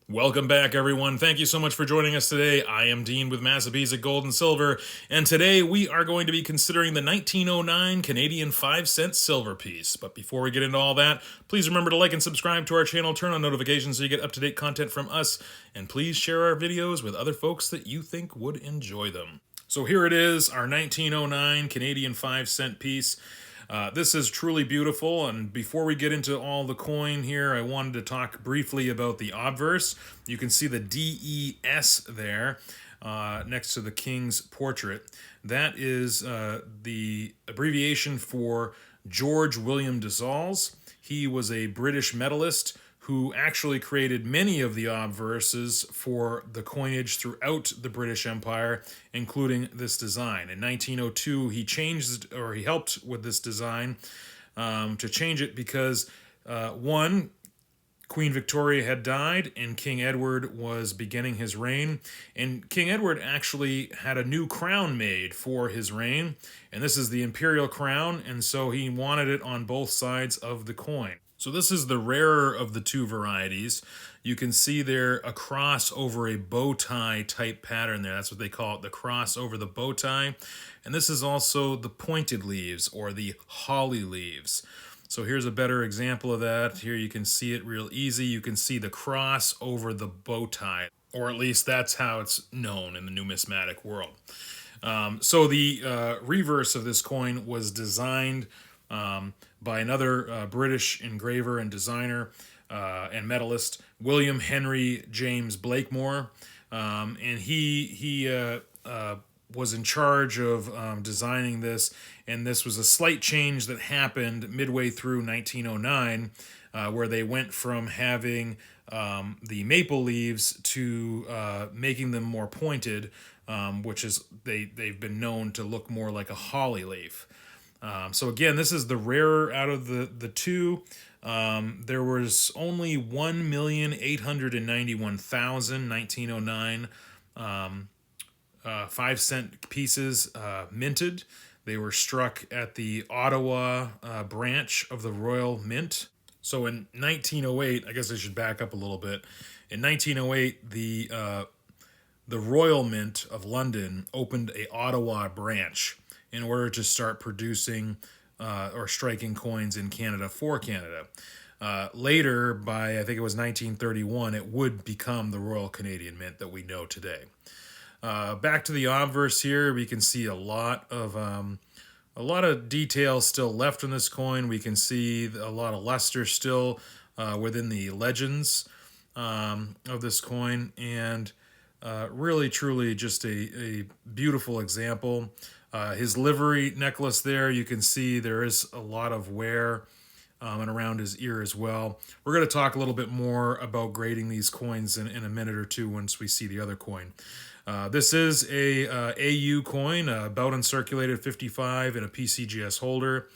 Welcome back, everyone. Thank you so much for joining us today. I am Dean with Masterpiece of Gold and Silver, and today we are going to be considering the 1909 Canadian 5-cent silver piece. But before we get into all that, please remember to like and subscribe to our channel, turn on notifications so you get up-to-date content from us, and please share our videos with other folks that you think would enjoy them. So here it is, our 1909 Canadian 5-cent piece. This is truly beautiful, and before we get into all the coin here, I wanted to talk briefly about the obverse. You can see the DES there next to the king's portrait. That is the abbreviation for George William de Saules. He was a British medalist who actually created many of the obverses for the coinage throughout the British Empire, including this design. In 1902, he helped with this design to change it because, one, Queen Victoria had died and King Edward was beginning his reign. And King Edward actually had a new crown made for his reign. And this is the imperial crown, and so he wanted it on both sides of the coin. So this is the rarer of the two varieties. You can see there a cross over a bow tie type pattern there. That's what they call it, the cross over the bow tie. And this is also the pointed leaves or the holly leaves. So here's a better example of that. Here you can see it real easy. You can see the cross over the bow tie, or at least that's how it's known in the numismatic world. So the reverse of this coin was designed by another British engraver and designer and medalist, William Henry James Blakemore. And he was in charge of designing this, and this was a slight change that happened midway through 1909, where they went from having the maple leaves to making them more pointed, which is they've been known to look more like a holly leaf. So again, this is the rarer out of the two. There was only 1,891,000 1909 5-cent pieces minted. They were struck at the Ottawa branch of the Royal Mint. So in 1908, I guess I should back up a little bit. In 1908, the Royal Mint of London opened a Ottawa branch in order to start producing or striking coins in Canada for Canada. Later, by I think it was 1931, it would become the Royal Canadian Mint that we know today. Back to the obverse here, we can see a lot of detail still left in this coin. We can see a lot of luster still within the legends of this coin, and really, truly, just a beautiful example. His livery necklace there, you can see there is a lot of wear and around his ear as well. We're going to talk a little bit more about grading these coins in a minute or two once we see the other coin. This is a AU coin, Belt and Circulated 55 in a PCGS holder.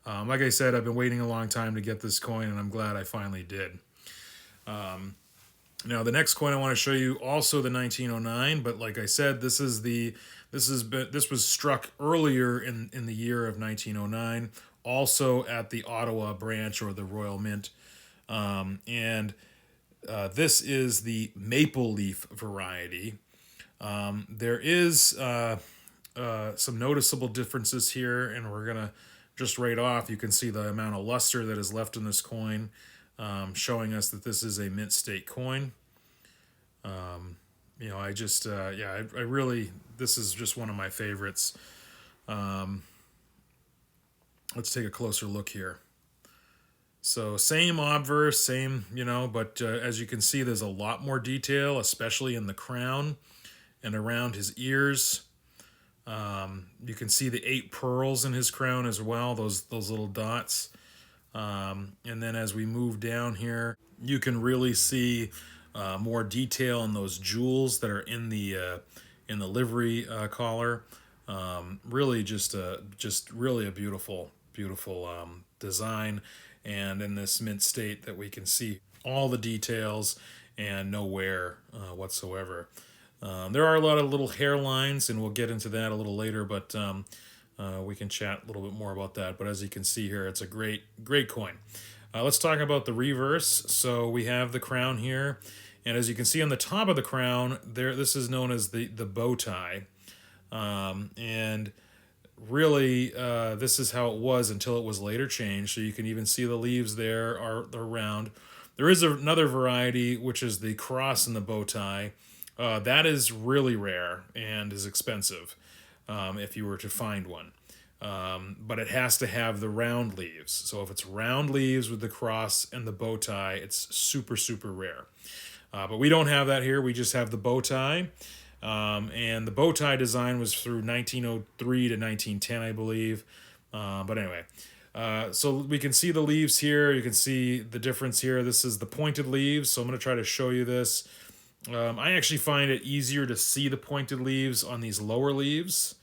Like I said, I've been waiting a long time to get this coin, and I'm glad I finally did. Now, the next coin I want to show you, also the 1909, but like I said, this was struck earlier in the year of 1909, also at the Ottawa branch or the Royal Mint, and this is the maple leaf variety. There is some noticeable differences here, and we're gonna just right off. You can see the amount of luster that is left in this coin, showing us that this is a mint state coin. I just, I really, this is just one of my favorites. Let's take a closer look here. So same obverse, same, but as you can see, there's a lot more detail, especially in the crown and around his ears. You can see the 8 pearls in his crown as well, those little dots. And then as we move down here, you can really see more detail in those jewels that are in the livery collar. Really, just really a beautiful design, and in this mint state that we can see all the details and no wear whatsoever. There are a lot of little hairlines, and we'll get into that a little later, but we can chat a little bit more about that. But as you can see here, it's a great coin. Let's talk about the reverse. So we have the crown here, And as you can see on the top of the crown, this is known as the bow tie. And really, this is how it was until it was later changed. So you can even see the leaves there are round. There is another variety, which is the cross in the bow tie. That is really rare and is expensive if you were to find one. But it has to have the round leaves. So if it's round leaves with the cross and the bow tie, it's super, super rare. But we don't have that here. We just have the bow tie. And the bow tie design was through 1903 to 1910, I believe. But anyway, so we can see the leaves here. You can see the difference here. This is the pointed leaves. So I'm going to try to show you this. I actually find it easier to see the pointed leaves on these lower leaves.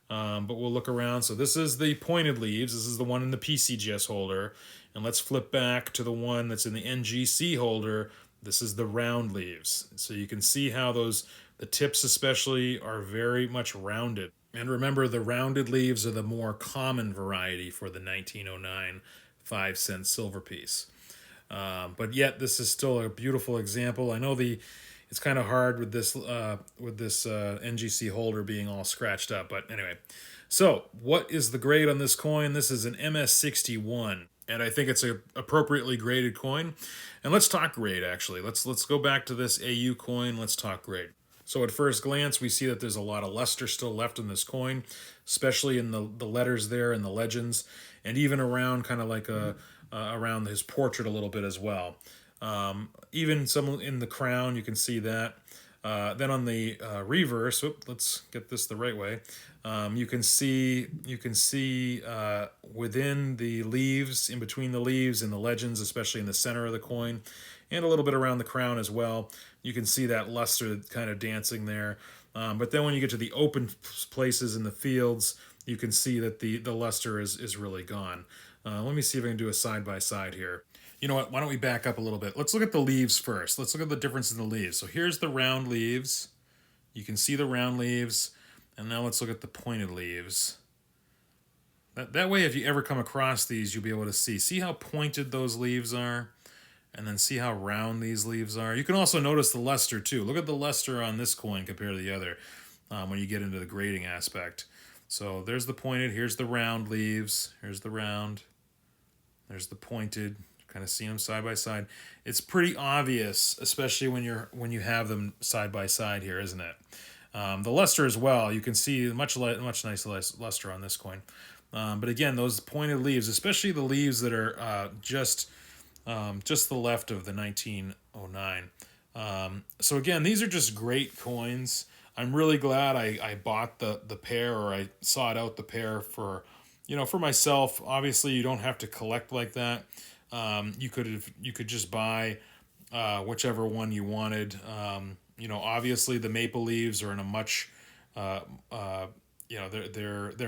But we'll look around. So this is the pointed leaves. This is the one in the PCGS holder. And let's flip back to the one that's in the NGC holder. This is the round leaves. So you can see how the tips especially are very much rounded. And remember, the rounded leaves are the more common variety for the 1909 5-cent silver piece. But yet, this is still a beautiful example. I know it's kind of hard with this NGC holder being all scratched up. But anyway, so what is the grade on this coin? This is an MS61. And I think it's a appropriately graded coin. And let's talk grade, actually. Let's go back to this AU coin. Let's talk grade. So at first glance, we see that there's a lot of luster still left in this coin, especially in the letters there and the legends, and even around kind of like around his portrait a little bit as well. Even some in the crown, you can see that. Then on the reverse, let's get this the right way. You can see within the leaves, in between the leaves and the legends, especially in the center of the coin, and a little bit around the crown as well. You can see that luster kind of dancing there. But then when you get to the open places in the fields, you can see that the luster is really gone. Let me see if I can do a side-by-side here. You know what? Why don't we back up a little bit? Let's look at the leaves first. Let's look at the difference in the leaves. So here's the round leaves. You can see the round leaves. And now let's look at the pointed leaves. That way, if you ever come across these, you'll be able to see. See how pointed those leaves are? And then see how round these leaves are. You can also notice the luster, too. Look at the luster on this coin compared to the other when you get into the grading aspect. So there's the pointed. Here's the round leaves. Here's the round. There's the pointed. Kind of see them side by side. It's pretty obvious, especially when you have them side by side here, isn't it? The luster as well. You can see much nicer luster on this coin. But again, those pointed leaves, especially the leaves that are just the left of the 1909. So again, these are just great coins. I'm really glad I bought the pair, or I sought out the pair for myself. Obviously, you don't have to collect like that. You could just buy whichever one you wanted. Obviously the maple leaves are in a much they're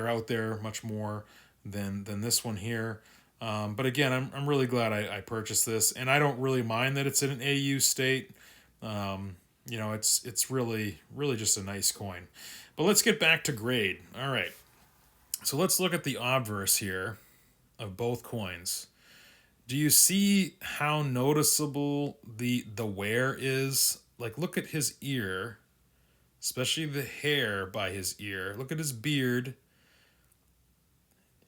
out there much more than this one here. But again, I'm really glad I purchased this, and I don't really mind that it's in an AU state. It's really just a nice coin. But let's get back to grade. All right. So let's look at the obverse here of both coins. Do you see how noticeable the wear is? Like, look at his ear, especially the hair by his ear. Look at his beard.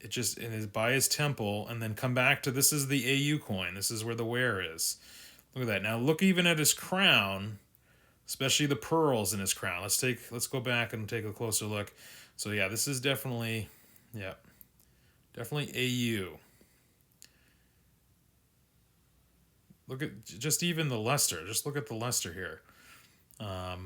It is by his temple, and then come back to this is the AU coin. This is where the wear is. Look at that. Now look even at his crown, especially the pearls in his crown. Let's go back and take a closer look. So yeah, this is definitely AU. Look at just even the luster. Just look at the luster here. I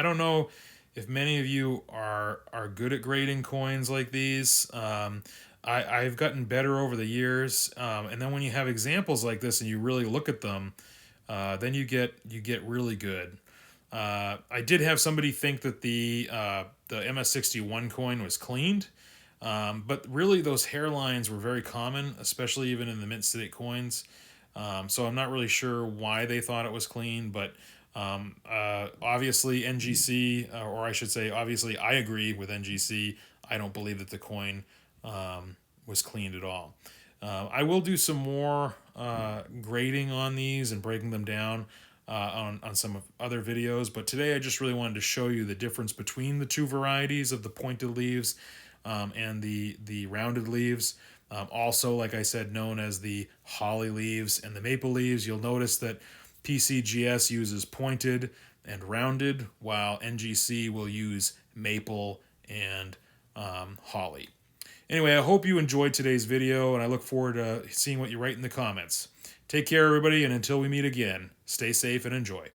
don't know if many of you are good at grading coins like these. I've gotten better over the years. And then when you have examples like this and you really look at them, then you get really good. I did have somebody think that the MS61 coin was cleaned. But really those hairlines were very common, especially even in the mint state coins. So I'm not really sure why they thought it was clean, but obviously NGC, or I should say, obviously I agree with NGC. I don't believe that the coin was cleaned at all. I will do some more grading on these and breaking them down on some of other videos, but today I just really wanted to show you the difference between the two varieties of the pointed leaves and the rounded leaves. Also, like I said, known as the holly leaves and the maple leaves. You'll notice that PCGS uses pointed and rounded, while NGC will use maple and holly. Anyway, I hope you enjoyed today's video, and I look forward to seeing what you write in the comments. Take care, everybody, and until we meet again, stay safe and enjoy.